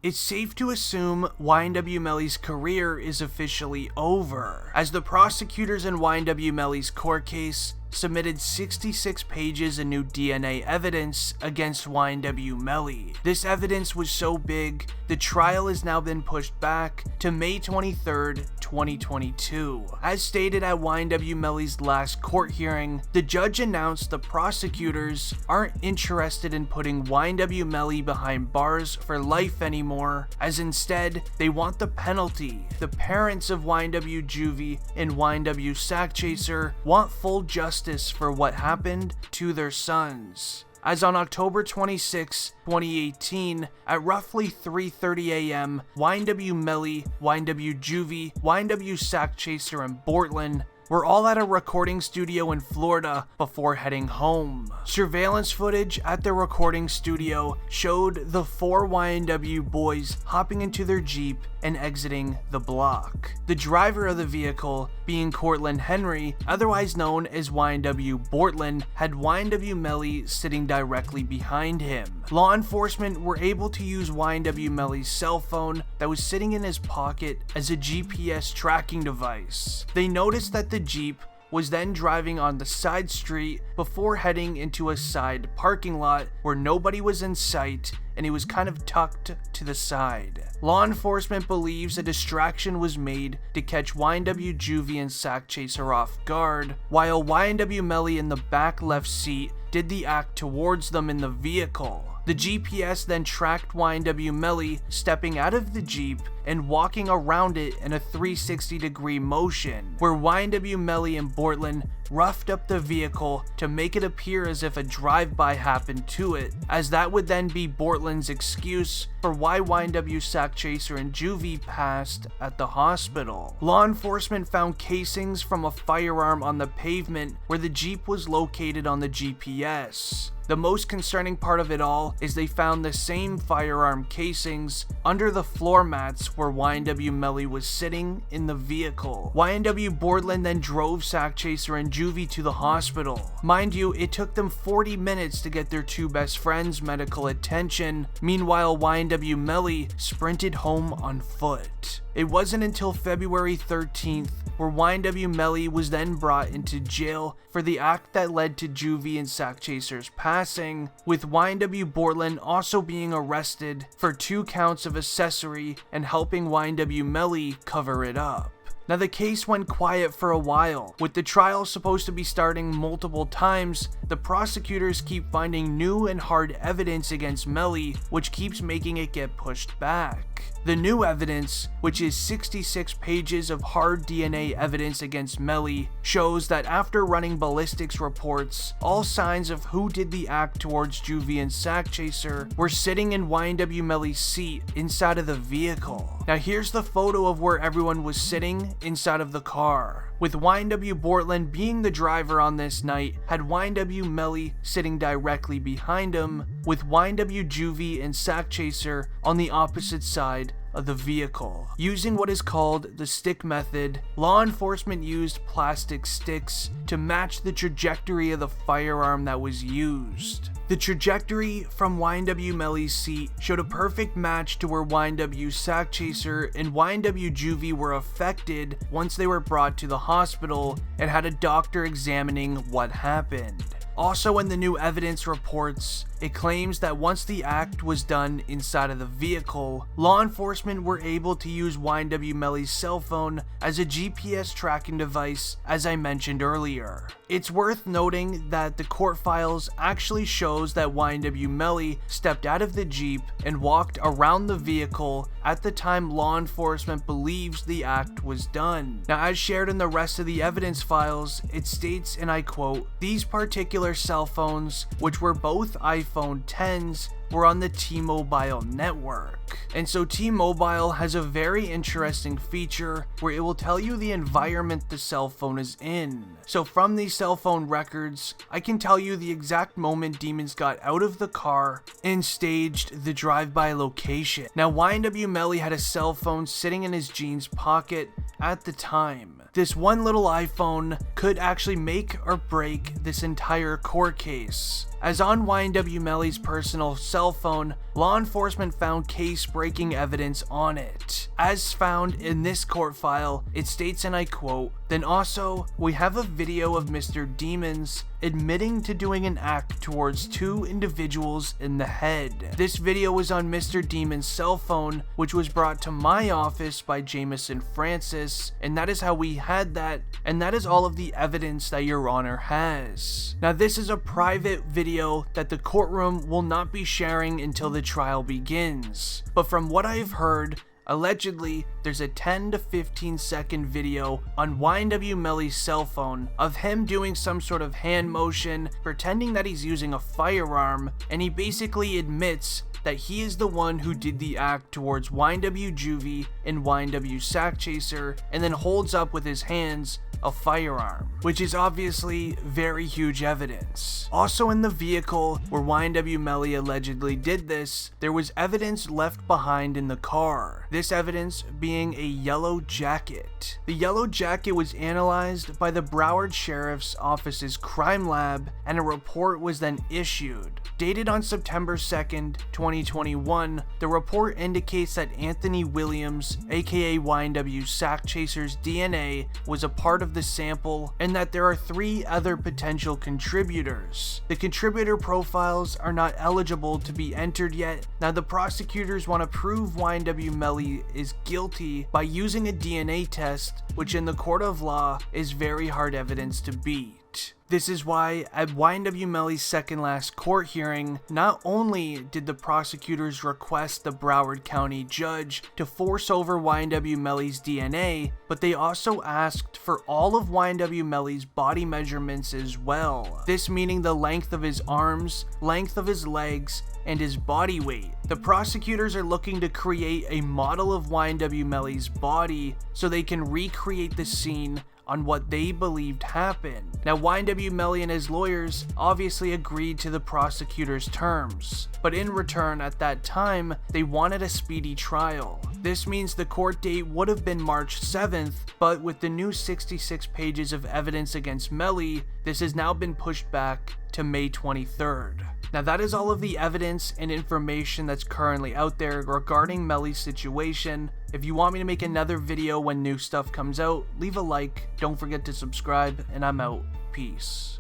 It's safe to assume YNW Melly's career is officially over, as the prosecutors in YNW Melly's court case submitted 66 pages of new DNA evidence against YNW Melly. This evidence was so big, the trial has now been pushed back to May 23rd, 2022. As stated at YNW Melly's last court hearing, the judge announced the prosecutors aren't interested in putting YNW Melly behind bars for life anymore, as instead, they want the penalty. The parents of YNW Juvie and YNW Sackchaser want full justice for what happened to their sons. As on October 26, 2018, at roughly 3:30 a.m., YNW Melly, YNW Juvie, YNW Sackchaser, and Bortland were all at a recording studio in Florida before heading home. Surveillance footage at the recording studio showed the 4 YNW boys hopping into their Jeep and exiting the block. The driver of the vehicle, being Cortland Henry, otherwise known as YNW Bortland, had YNW Melly sitting directly behind him. Law enforcement were able to use YNW Melly's cell phone that was sitting in his pocket as a GPS tracking device. They noticed that the Jeep was then driving on the side street before heading into a side parking lot where nobody was in sight and it was kind of tucked to the side. Law enforcement believes a distraction was made to catch YNW Juvie and Sackchaser off guard, while YNW Melly in the back left seat did the act towards them in the vehicle. The GPS then tracked YNW Melly stepping out of the Jeep and walking around it in a 360-degree motion, where YNW Melly and Bortland roughed up the vehicle to make it appear as if a drive-by happened to it, as that would then be Bortland's excuse for why YNW Sackchaser and Juvie passed at the hospital. Law enforcement found casings from a firearm on the pavement where the Jeep was located on the GPS. The most concerning part of it all is they found the same firearm casings under the floor mats where YNW Melly was sitting in the vehicle. YNW Bortland then drove Sackchaser and Juvie to the hospital. Mind you, it took them 40 minutes to get their 2 best friends medical attention. Meanwhile, YNW Melly sprinted home on foot. It wasn't until February 13th where YNW Melly was then brought into jail for the act that led to Juvie and Sackchaser's passing, with YNW Bortland also being arrested for 2 counts of accessory and helping YNW Melly cover it up. Now, the case went quiet for a while. With the trial supposed to be starting multiple times, the prosecutors keep finding new and hard evidence against Melly, which keeps making it get pushed back. The new evidence, which is 66 pages of hard DNA evidence against Melly, shows that after running ballistics reports, all signs of who did the act towards Juvie and Sackchaser were sitting in YNW Melly's seat inside of the vehicle. Now, here's the photo of where everyone was sitting inside of the car, with YNW Bortland being the driver on this night, had YNW Melly sitting directly behind him, with YNW Juvie and Sackchaser on the opposite side of the vehicle. Using what is called the stick method, law enforcement used plastic sticks to match the trajectory of the firearm that was used. The trajectory from YNW Melly's seat showed a perfect match to where YNW Sackchaser and YNW Juvie were affected once they were brought to the hospital and had a doctor examining what happened. Also, in the new evidence reports, it claims that once the act was done inside of the vehicle, law enforcement were able to use YNW Melly's cell phone as a GPS tracking device, as I mentioned earlier. It's worth noting that the court files actually shows that YNW Melly stepped out of the Jeep and walked around the vehicle at the time law enforcement believes the act was done. Now, as shared in the rest of the evidence files, it states, and I quote, "These particular cell phones, which were both iPhone 10s, were on the T-Mobile network." And so T-Mobile has a very interesting feature where it will tell you the environment the cell phone is in. So from these cell phone records, I can tell you the exact moment demons got out of the car and staged the drive-by location. Now, YNW Melly had a cell phone sitting in his jeans pocket at the time. This one little iPhone could actually make or break this entire court case, as on YNW Melly's personal cell phone, law enforcement found case-breaking evidence on it. As found in this court file, it states, and I quote, "Then also, we have a video of Mr. Demons admitting to doing an act towards two individuals in the head. This video was on Mr. Demon's cell phone, which was brought to my office by Jameson Francis, and that is how we had that, and that is all of the evidence that Your Honor has." Now, this is a private video that the courtroom will not be sharing until the trial begins, but from what I've heard, allegedly, there's a 10 to 15 second video on YNW Melly's cell phone of him doing some sort of hand motion, pretending that he's using a firearm, and he basically admits that he is the one who did the act towards YNW Juvie and YNW Sack Chaser, and then holds up with his hands a firearm, which is obviously very huge evidence. Also in the vehicle where YNW Melly allegedly did this, there was evidence left behind in the car. This evidence being a yellow jacket. The yellow jacket was analyzed by the Broward Sheriff's Office's crime lab, and a report was then issued. Dated on September 2nd, 2021, the report indicates that Anthony Williams, aka YNW Sack Chaser's DNA, was a part of the sample, and that there are 3 other potential contributors. The contributor profiles are not eligible to be entered yet. Now, the prosecutors want to prove YNW Melly is guilty by using a DNA test, which in the court of law is very hard evidence to beat. This is why at YNW Melly's second last court hearing, not only did the prosecutors request the Broward County judge to force over YNW Melly's DNA, but they also asked for all of YNW Melly's body measurements as well. This meaning the length of his arms, length of his legs, and his body weight. The prosecutors are looking to create a model of YNW Melly's body so they can recreate the scene on what they believed happened. Now, YNW Melly and his lawyers obviously agreed to the prosecutor's terms, but in return at that time, they wanted a speedy trial. This means the court date would have been March 7th, but with the new 66 pages of evidence against Melly, this has now been pushed back to May 23rd. Now, that is all of the evidence and information that's currently out there regarding Melly's situation. If you want me to make another video when new stuff comes out, leave a like, don't forget to subscribe, and I'm out. Peace.